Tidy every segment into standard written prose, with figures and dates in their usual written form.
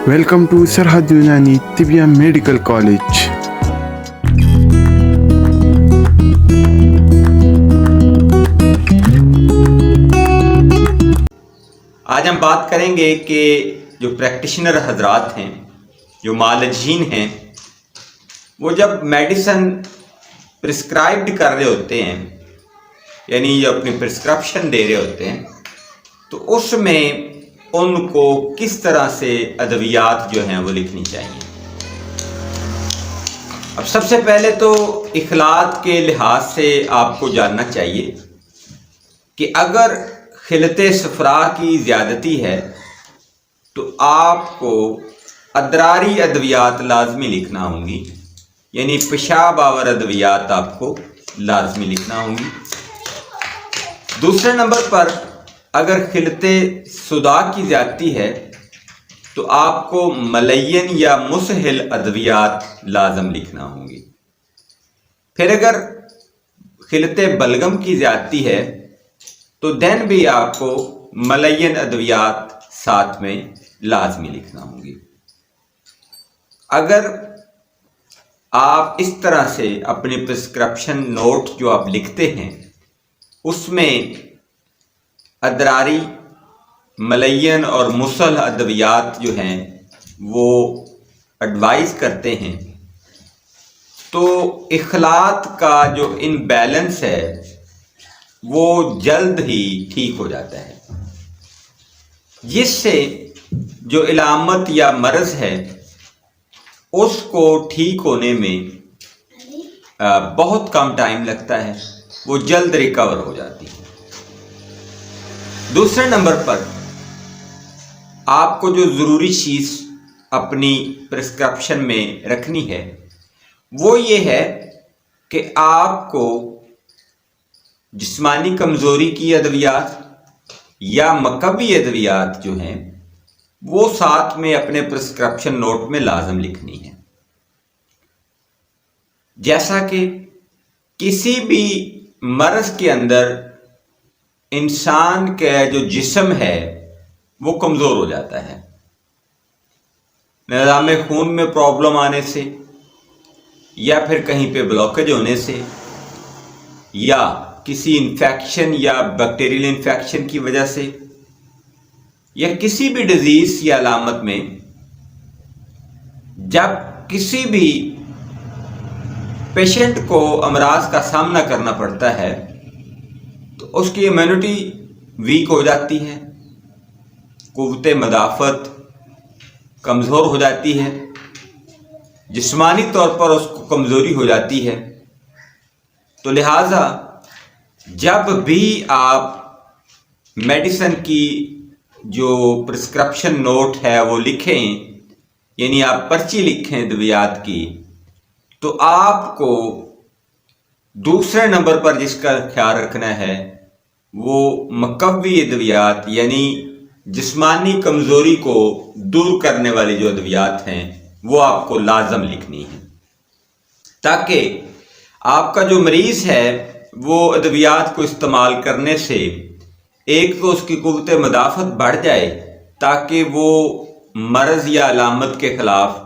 Welcome to Sarhad Unani Tibia Medical College. آج ہم بات کریں گے کہ جو پریکٹیشنر حضرات ہیں، جو معالجین ہیں، وہ جب میڈیسن پرسکرائبڈ کر رہے ہوتے ہیں، یعنی جو اپنی پرسکرپشن دے رہے ہوتے ہیں، تو اس میں ان کو کس طرح سے ادویات جو ہیں وہ لکھنی چاہیے۔ اب سب سے پہلے تو اخلاق کے لحاظ سے آپ کو جاننا چاہیے کہ اگر خلط صفرا کی زیادتی ہے تو آپ کو ادراری ادویات لازمی لکھنا ہوں گی، یعنی پیشاب آور ادویات آپ کو لازمی لکھنا ہوں گی۔ دوسرے نمبر پر اگر خلط صدا کی زیادتی ہے تو آپ کو ملین یا مسہل ادویات لازم لکھنا ہوں گی۔ پھر اگر خلط بلغم کی زیادتی ہے تو دین بھی آپ کو ملین ادویات ساتھ میں لازمی لکھنا ہوں گی۔ اگر آپ اس طرح سے اپنی پرسکرپشن نوٹ جو آپ لکھتے ہیں اس میں ادراری، ملین اور مسل ادویات جو ہیں وہ ایڈوائز کرتے ہیں تو اخلاط کا جو امبیلنس ہے وہ جلد ہی ٹھیک ہو جاتا ہے، جس سے جو علامت یا مرض ہے اس کو ٹھیک ہونے میں بہت کم ٹائم لگتا ہے، وہ جلد ریکور ہو جاتی ہے۔ دوسرے نمبر پر آپ کو جو ضروری چیز اپنی پرسکرپشن میں رکھنی ہے وہ یہ ہے کہ آپ کو جسمانی کمزوری کی ادویات یا مقوی ادویات جو ہیں وہ ساتھ میں اپنے پرسکرپشن نوٹ میں لازم لکھنی ہے۔ جیسا کہ کسی بھی مرض کے اندر انسان کا جو جسم ہے وہ کمزور ہو جاتا ہے، نظام خون میں پرابلم آنے سے یا پھر کہیں پہ بلاکیج ہونے سے یا کسی انفیکشن یا بیکٹیریل انفیکشن کی وجہ سے یا کسی بھی ڈیزیز یا علامت میں جب کسی بھی پیشنٹ کو امراض کا سامنا کرنا پڑتا ہے تو اس کی امیونٹی ویک ہو جاتی ہے، قوت مدافعت کمزور ہو جاتی ہے، جسمانی طور پر اس کو کمزوری ہو جاتی ہے۔ تو لہٰذا جب بھی آپ میڈیسن کی جو پرسکرپشن نوٹ ہے وہ لکھیں، یعنی آپ پرچی لکھیں ادویات کی، تو آپ کو دوسرے نمبر پر جس کا خیال رکھنا ہے وہ مقوی ادویات، یعنی جسمانی کمزوری کو دور کرنے والی جو ادویات ہیں وہ آپ کو لازم لکھنی ہے، تاکہ آپ کا جو مریض ہے وہ ادویات کو استعمال کرنے سے ایک تو اس کی قوت مدافعت بڑھ جائے تاکہ وہ مرض یا علامت کے خلاف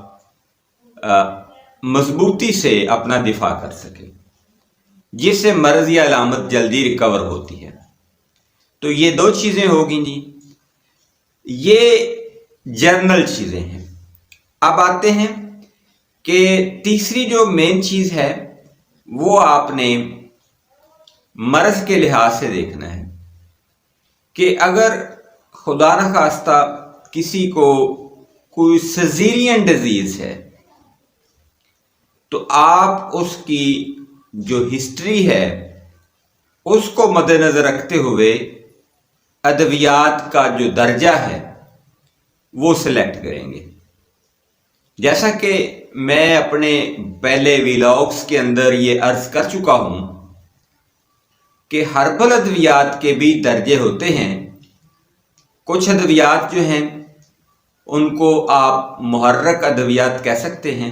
مضبوطی سے اپنا دفاع کر سکے، جس سے مرض یا علامت جلدی ریکور ہوتی ہے۔ تو یہ دو چیزیں ہوگی جی، یہ جرنل چیزیں ہیں۔ اب آتے ہیں کہ تیسری جو مین چیز ہے وہ آپ نے مرض کے لحاظ سے دیکھنا ہے کہ اگر خدا نخواستہ کسی کو کوئی سیزیرین ڈیزیز ہے تو آپ اس کی جو ہسٹری ہے اس کو مد نظر رکھتے ہوئے ادویات کا جو درجہ ہے وہ سلیکٹ کریں گے۔ جیسا کہ میں اپنے پہلے ویلاگس کے اندر یہ عرض کر چکا ہوں کہ ہربل ادویات کے بھی درجے ہوتے ہیں۔ کچھ ادویات جو ہیں ان کو آپ محرک ادویات کہہ سکتے ہیں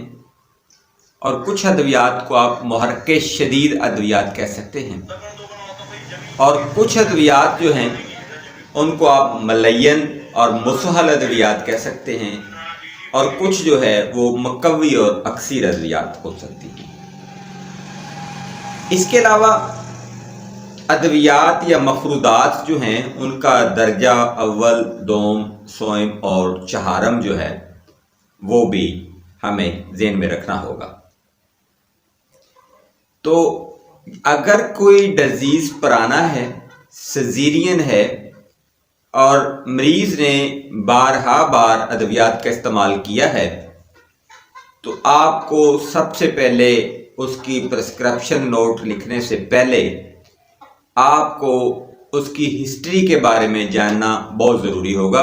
اور کچھ ادویات کو آپ محرک شدید ادویات کہہ سکتے ہیں، اور کچھ ادویات جو ہیں ان کو آپ ملین اور مسہل ادویات کہہ سکتے ہیں، اور کچھ جو ہے وہ مقوی اور اکثر ادویات ہو سکتی ہیں۔ اس کے علاوہ ادویات یا مفروضات جو ہیں ان کا درجہ اول، دوم، سوم اور چہارم جو ہے وہ بھی ہمیں ذہن میں رکھنا ہوگا۔ تو اگر کوئی ڈیزیز پرانا ہے، سیزیرین ہے، اور مریض نے بارہا بار ادویات کا استعمال کیا ہے، تو آپ کو سب سے پہلے اس کی پرسکرپشن نوٹ لکھنے سے پہلے آپ کو اس کی ہسٹری کے بارے میں جاننا بہت ضروری ہوگا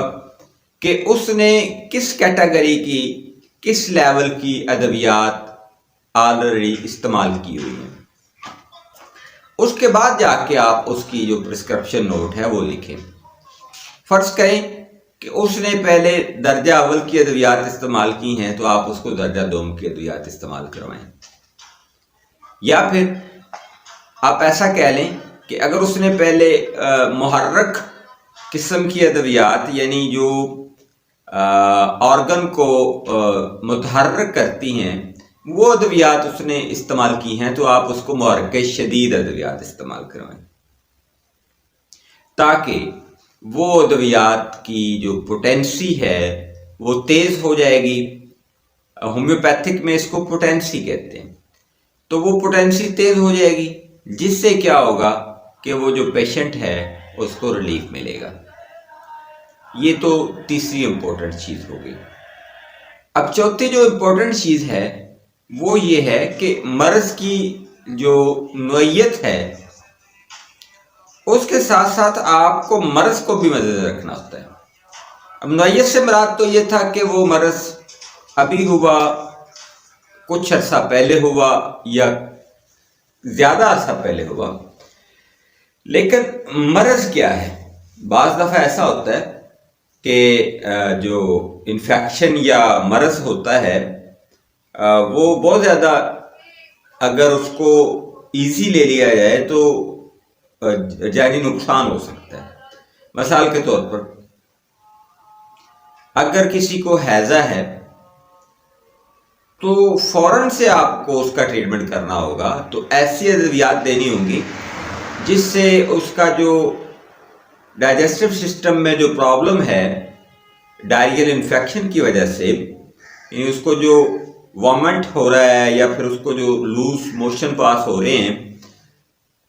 کہ اس نے کس کیٹیگری کی، کس لیول کی ادویات آلریڈی استعمال کی ہوئی ہیں۔ اس کے بعد جا کے آپ اس کی جو پرسکرپشن نوٹ ہے وہ لکھیں۔ فرض کریں کہ اس نے پہلے درجہ اول کی ادویات استعمال کی ہیں، تو آپ اس کو درجہ دوم کی ادویات استعمال کروائیں۔ یا پھر آپ ایسا کہہ لیں کہ اگر اس نے پہلے محرک قسم کی ادویات، یعنی جو آرگن کو متحرک کرتی ہیں، وہ ادویات اس نے استعمال کی ہیں، تو آپ اس کو محرک شدید ادویات استعمال کروائیں، تاکہ وہ ادویات کی جو پوٹینسی ہے وہ تیز ہو جائے گی۔ ہومیوپیتھک میں اس کو پوٹینسی کہتے ہیں۔ تو وہ پوٹینسی تیز ہو جائے گی، جس سے کیا ہوگا کہ وہ جو پیشنٹ ہے اس کو ریلیف ملے گا۔ یہ تو تیسری امپورٹنٹ چیز ہوگی۔ اب چوتھی جو امپورٹنٹ چیز ہے وہ یہ ہے کہ مرض کی جو نوعیت ہے اس کے ساتھ ساتھ آپ کو مرض کو بھی مد رکھنا ہوتا ہے۔ اب نوعیت سے مراد تو یہ تھا کہ وہ مرض ابھی ہوا، کچھ عرصہ پہلے ہوا، یا زیادہ عرصہ پہلے ہوا، لیکن مرض کیا ہے؟ بعض دفعہ ایسا ہوتا ہے کہ جو انفیکشن یا مرض ہوتا ہے وہ بہت زیادہ، اگر اس کو ایزی لے لیا جائے تو جانی نقصان ہو سکتا ہے۔ مثال کے طور پر اگر کسی کو ہیضہ ہے تو فوراً سے آپ کو اس کا ٹریٹمنٹ کرنا ہوگا، تو ایسی ادویات دینی ہوں گی جس سے اس کا جو ڈائجسٹو سسٹم میں جو پرابلم ہے ڈائریل انفیکشن کی وجہ سے، یعنی اس کو جو وامنٹ ہو رہا ہے یا پھر اس کو جو لوز موشن پاس ہو رہے ہیں،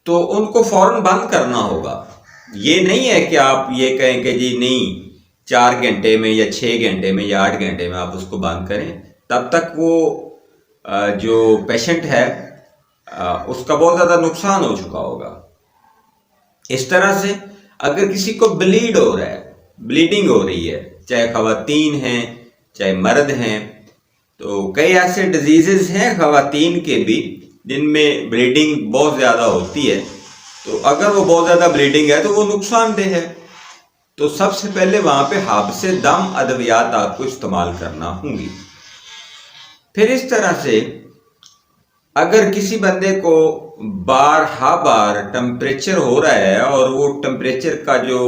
تو ان کو فوراً بند کرنا ہوگا۔ یہ نہیں ہے کہ آپ یہ کہیں کہ جی نہیں 4 گھنٹے میں یا 6 گھنٹے میں یا 8 گھنٹے میں آپ اس کو بند کریں، تب تک وہ جو پیشنٹ ہے اس کا بہت زیادہ نقصان ہو چکا ہوگا۔ اس طرح سے اگر کسی کو بلیڈ ہو رہا ہے، بلیڈنگ ہو رہی ہے، چاہے خواتین ہیں چاہے مرد ہیں، تو کئی ایسے ڈیزیزز ہیں خواتین کے بھی جن میں بلیڈنگ بہت زیادہ ہوتی ہے، تو اگر وہ بہت زیادہ بلیڈنگ ہے تو وہ نقصان دہ ہے۔ تو سب سے پہلے وہاں پہ حبس دم ادویات آپ کو استعمال کرنا ہوں گی۔ پھر اس طرح سے اگر کسی بندے کو بارہا بار ٹمپریچر ہو رہا ہے اور وہ ٹمپریچر کا جو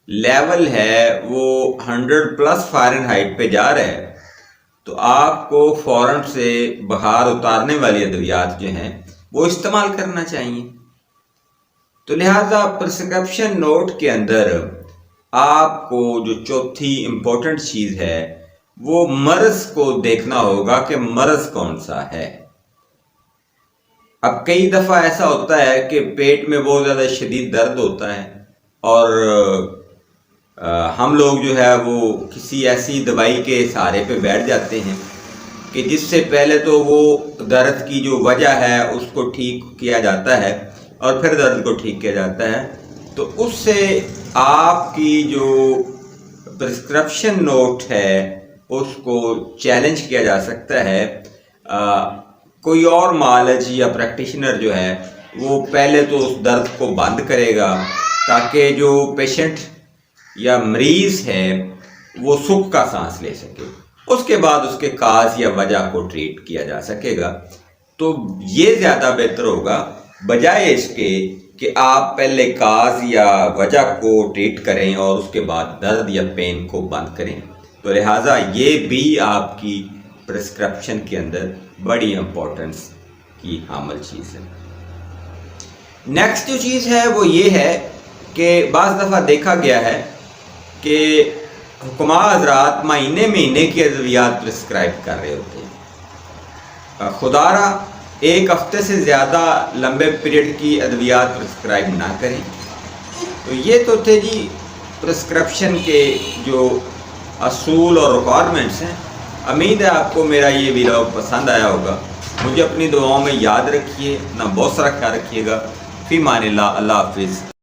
لیول ہے وہ 100+ فارنہائٹ پہ جا رہا ہے، تو آپ کو فوراً سے بخار اتارنے والی ادویات جو ہیں وہ استعمال کرنا چاہیے۔ تو لہٰذا پرسکرپشن نوٹ کے اندر آپ کو جو چوتھی امپورٹنٹ چیز ہے وہ مرض کو دیکھنا ہوگا کہ مرض کون سا ہے۔ اب کئی دفعہ ایسا ہوتا ہے کہ پیٹ میں بہت زیادہ شدید درد ہوتا ہے، اور ہم لوگ جو ہے وہ کسی ایسی دوائی کے سہارے پہ بیٹھ جاتے ہیں کہ جس سے پہلے تو وہ درد کی جو وجہ ہے اس کو ٹھیک کیا جاتا ہے اور پھر درد کو ٹھیک کیا جاتا ہے، تو اس سے آپ کی جو پرسکرپشن نوٹ ہے اس کو چیلنج کیا جا سکتا ہے۔ کوئی اور معالج یا پریکٹیشنر جو ہے وہ پہلے تو اس درد کو بند کرے گا تاکہ جو پیشنٹ یا مریض ہے وہ سکھ کا سانس لے سکے، اس کے بعد اس کے کاز یا وجہ کو ٹریٹ کیا جا سکے گا۔ تو یہ زیادہ بہتر ہوگا بجائے اس کے کہ آپ پہلے کاز یا وجہ کو ٹریٹ کریں اور اس کے بعد درد یا پین کو بند کریں۔ تو لہٰذا یہ بھی آپ کی پرسکرپشن کے اندر بڑی امپورٹنس کی حامل چیز ہے۔ نیکسٹ جو چیز ہے وہ یہ ہے کہ بعض دفعہ دیکھا گیا ہے کہ حکماء حضرات مہینے مہینے کی ادویات پرسکرائب کر رہے ہوتے ہیں، خدا را ایک ہفتے سے زیادہ لمبے پیریڈ کی ادویات پرسکرائب نہ کریں۔ تو یہ تو تھے جی پرسکرپشن کے جو اصول اور ریکوائرمنٹس ہیں۔ امید ہے آپ کو میرا یہ ویڈیو پسند آیا ہوگا۔ مجھے اپنی دعاؤں میں یاد رکھیے، اپنا بہت سارا خیال رکھیے گا۔ فی امان اللہ، اللہ حافظ۔